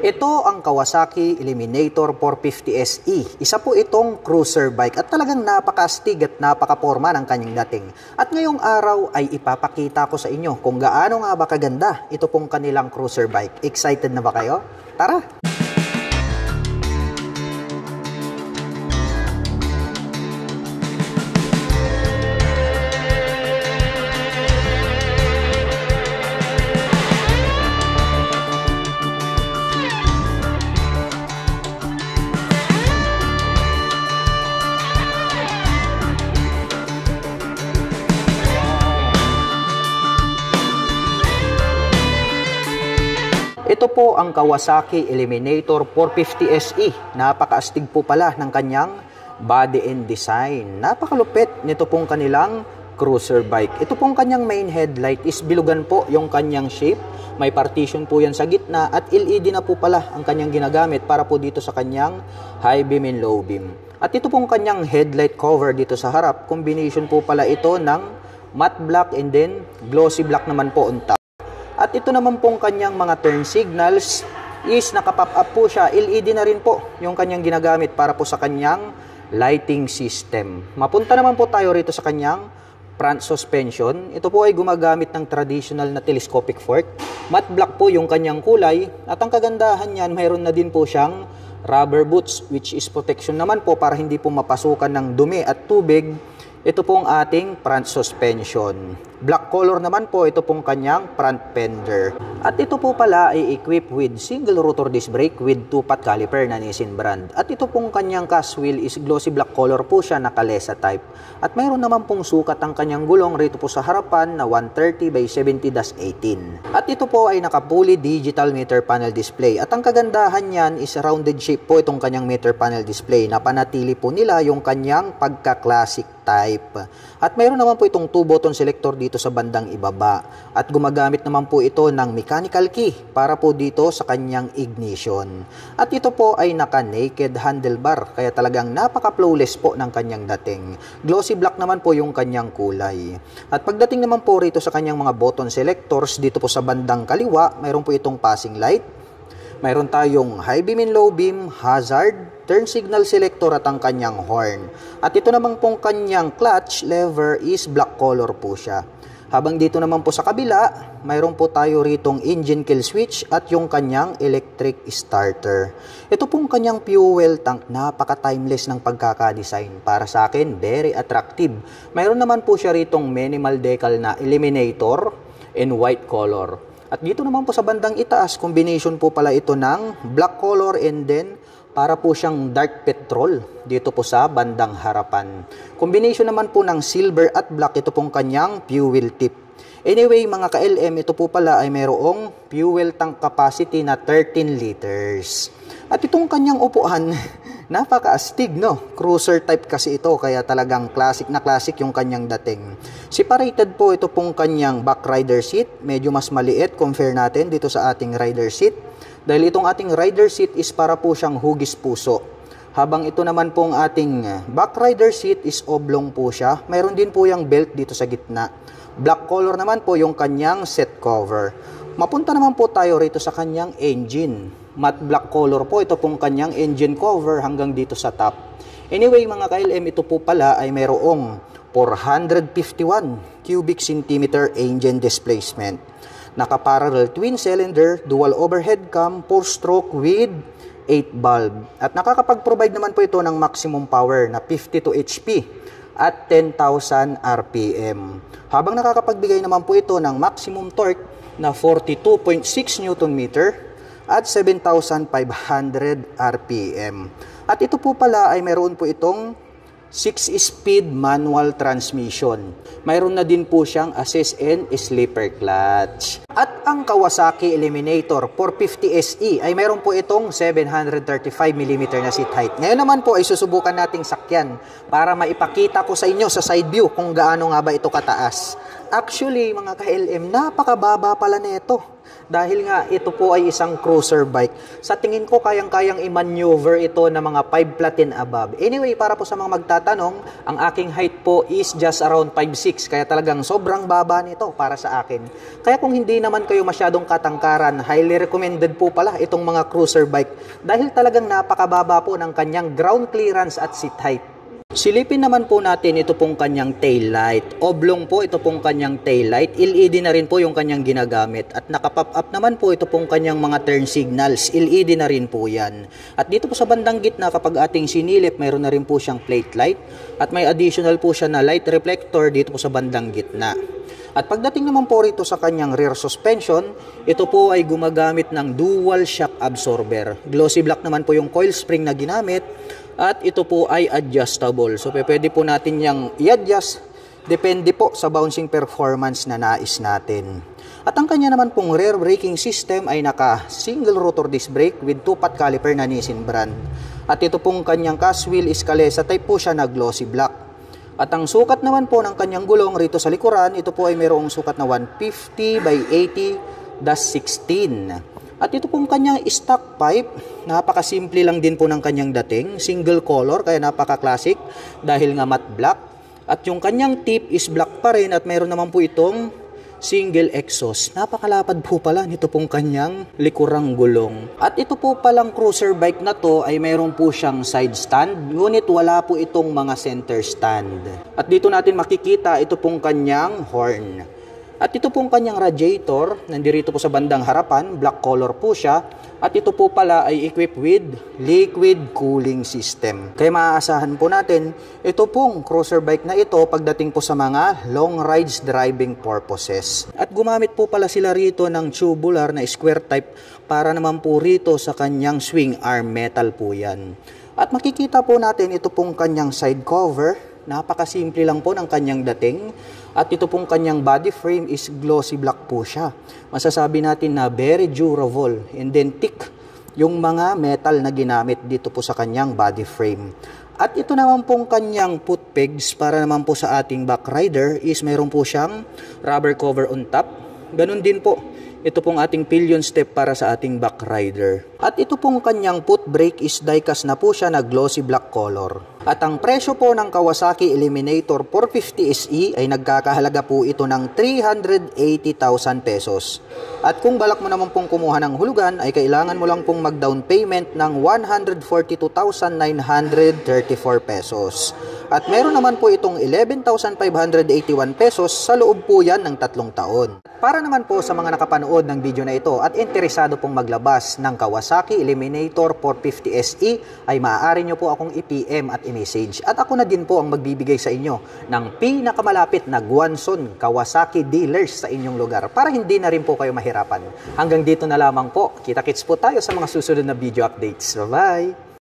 Ito ang Kawasaki Eliminator 450 SE. Isa po itong cruiser bike at talagang napakastig at napakaporma ng kanyang dating. At ngayong araw ay ipapakita ko sa inyo kung gaano nga ba kaganda ito pong kanilang cruiser bike. Excited na ba kayo? Tara! Ito po ang Kawasaki Eliminator 450 SE. Napakaastig po pala ng kanyang body and design. Napakalupit nito pong kanilang cruiser bike. Ito pong kanyang main headlight is bilugan po yung kanyang shape. May partition po yan sa gitna at LED na po pala ang kanyang ginagamit para po dito sa kanyang high beam and low beam. At ito pong kanyang headlight cover dito sa harap. Combination po pala ito ng matte black and then glossy black naman po on top. At ito naman pong kanyang mga turn signals is nakapop up po siya. LED na rin po yung kanyang ginagamit para po sa kanyang lighting system. Mapunta naman po tayo rito sa kanyang front suspension. Ito po ay gumagamit ng traditional na telescopic fork. Matte black po yung kanyang kulay. At ang kagandahan niyan, mayroon na din po siyang rubber boots which is protection naman po para hindi po mapasukan ng dumi at tubig. Ito pong ating front suspension. Black color naman po ito pong kanyang front fender. At ito po pala ay equipped with single rotor disc brake with 2-pot caliper na Nissin brand. At ito pong kanyang cast wheel is glossy black color po siya na Kalesa type. At mayroon naman pong sukat ang kanyang gulong rito po sa harapan na 130 by 70-18. At ito po ay naka-fully digital meter panel display. At ang kagandahan niyan is rounded shape po itong kanyang meter panel display. Napanatili po nila yung kanyang pagka-classic type. At mayroon naman po itong 2-button selector dito sa bandang ibaba. At gumagamit naman po ito ng mechanical key para po dito sa kanyang ignition. At ito po ay naka-naked handlebar kaya talagang napaka-flawless po ng kanyang dating. Glossy black naman po yung kanyang kulay. At pagdating naman po rito sa kanyang mga button selectors dito po sa bandang kaliwa, mayroon po itong passing light. Mayroon tayong high beam and low beam, hazard, turn signal selector at ang kanyang horn. At ito naman pong kanyang clutch lever is black color po siya. Habang dito naman po sa kabila, mayroon po tayo ritong engine kill switch at yung kanyang electric starter. Ito pong kanyang fuel tank, napaka-timeless ng pagkakadesign. Para sa akin, very attractive. Mayroon naman po siya ritong minimal decal na Eliminator in white color. At dito naman po sa bandang itaas, combination po pala ito ng black color and then para po siyang dark petrol dito po sa bandang harapan. Combination naman po ng silver at black ito pong kanyang fuel tip. Anyway mga ka-LM, ito po pala ay mayroong fuel tank capacity na 13 liters. At itong kanyang upuan, napaka-astig no? Cruiser type kasi ito kaya talagang classic na classic yung kanyang dating. Separated po ito pong kanyang back rider seat, medyo mas maliit compare natin dito sa ating rider seat. Dahil itong ating rider seat is para po siyang hugis puso. Habang ito naman pong ating back rider seat is oblong po siya. Mayroon din po yung belt dito sa gitna. Black color naman po yung kanyang set cover. Mapunta naman po tayo rito sa kanyang engine. Matte black color po ito pong kanyang engine cover hanggang dito sa top. Anyway mga ka-LM, ito po pala ay mayroong 451 cubic centimeter engine displacement. Naka-parallel twin cylinder, dual overhead cam, 4-stroke with 8 valve. At nakakapag-provide naman po ito ng maximum power na 52 HP at 10,000 RPM. Habang nakakapagbigay naman po ito ng maximum torque na 42.6 Nm at 7,500 RPM. At ito po pala ay mayroon po itong 6-speed manual transmission. Mayroon na din po siyang assist and sleeper clutch. At ang Kawasaki Eliminator 450 SE ay mayroon po itong 735mm na seat height. Ngayon naman po ay susubukan nating sakyan para maipakita ko sa inyo sa side view kung gaano nga ba ito kataas. Actually mga ka-LM, napakababa pala nito. Dahil nga ito po ay isang cruiser bike. Sa tingin ko kayang-kayang i-maneuver ito na mga 5 flat and above. Anyway, para po sa mga magtatanong, ang aking height po is just around 5'6", kaya talagang sobrang baba nito para sa akin. Kaya kung hindi naman kayo masyadong katangkaran, highly recommended po pala itong mga cruiser bike dahil talagang napakababa po ng kanyang ground clearance at seat height. Silipin naman po natin ito pong kanyang tail light. Oblong po ito pong kanyang tail light. LED na rin po yung kanyang ginagamit. At nakapop up naman po ito pong kanyang mga turn signals. LED na rin po yan. At dito po sa bandang gitna kapag ating sinilip, mayroon na rin po siyang plate light. At may additional po siya na light reflector dito po sa bandang gitna. At pagdating naman po rito sa kanyang rear suspension, ito po ay gumagamit ng dual shock absorber. Glossy black naman po yung coil spring na ginamit. At ito po ay adjustable. So pwede po natin yang i-adjust. Depende po sa bouncing performance na nais natin. At ang kanya naman pong rear braking system ay naka single rotor disc brake with 2-pot caliper na Nissin brand. At ito pong kanyang cast wheel is Calesa type po siya na glossy black. At ang sukat naman po ng kanyang gulong rito sa likuran, ito po ay mayroong sukat na 150 by 80-16. At ito pong kanyang stock pipe, napakasimple lang din po ng kanyang dating. Single color, kaya napaka-classic dahil nga matte black. At yung kanyang tip is black pa rin at mayroon naman po itong single exhaust. Napakalapad po pala nito pong kanyang likurang gulong. At ito po palang cruiser bike na to ay mayroon po siyang side stand, ngunit wala po itong mga center stand. At dito natin makikita ito pong kanyang horn. At ito pong kanyang radiator, nandito po sa bandang harapan, black color po siya. At ito po pala ay equipped with liquid cooling system. Kaya maaasahan po natin, ito pong cruiser bike na ito pagdating po sa mga long rides driving purposes. At gumamit po pala sila rito ng tubular na square type para naman po rito sa kanyang swing arm, metal po yan. At makikita po natin ito pong kanyang side cover. Napakasimple lang po ng kanyang dating. At ito pong kanyang body frame is glossy black po siya. Masasabi natin na very durable and then thick yung mga metal na ginamit dito po sa kanyang body frame. At ito naman pong kanyang foot pegs para naman po sa ating back rider is mayroon po siyang rubber cover on top. Ganun din po. Ito pong ating pillion step para sa ating back rider. At ito pong kanyang foot brake is die-cast na po siya na glossy black color. At ang presyo po ng Kawasaki Eliminator 450 SE ay nagkakahalaga po ito ng 380,000 pesos. At kung balak mo naman pong kumuha ng hulugan ay kailangan mo lang pong mag-down payment ng 142,934 pesos. At meron naman po itong 11,581 pesos sa loob po yan ng 3 taon. Para naman po sa mga nakapanood ng video na ito at interesado pong maglabas ng Kawasaki Eliminator 450 SE ay maaari nyo po akong i-PM at i-message. At ako na din po ang magbibigay sa inyo ng pinakamalapit na Guanzon Kawasaki dealers sa inyong lugar para hindi na rin po kayo mahirapan. Hanggang dito na lamang po. Kita-kits po tayo sa mga susunod na video updates. Bye-bye!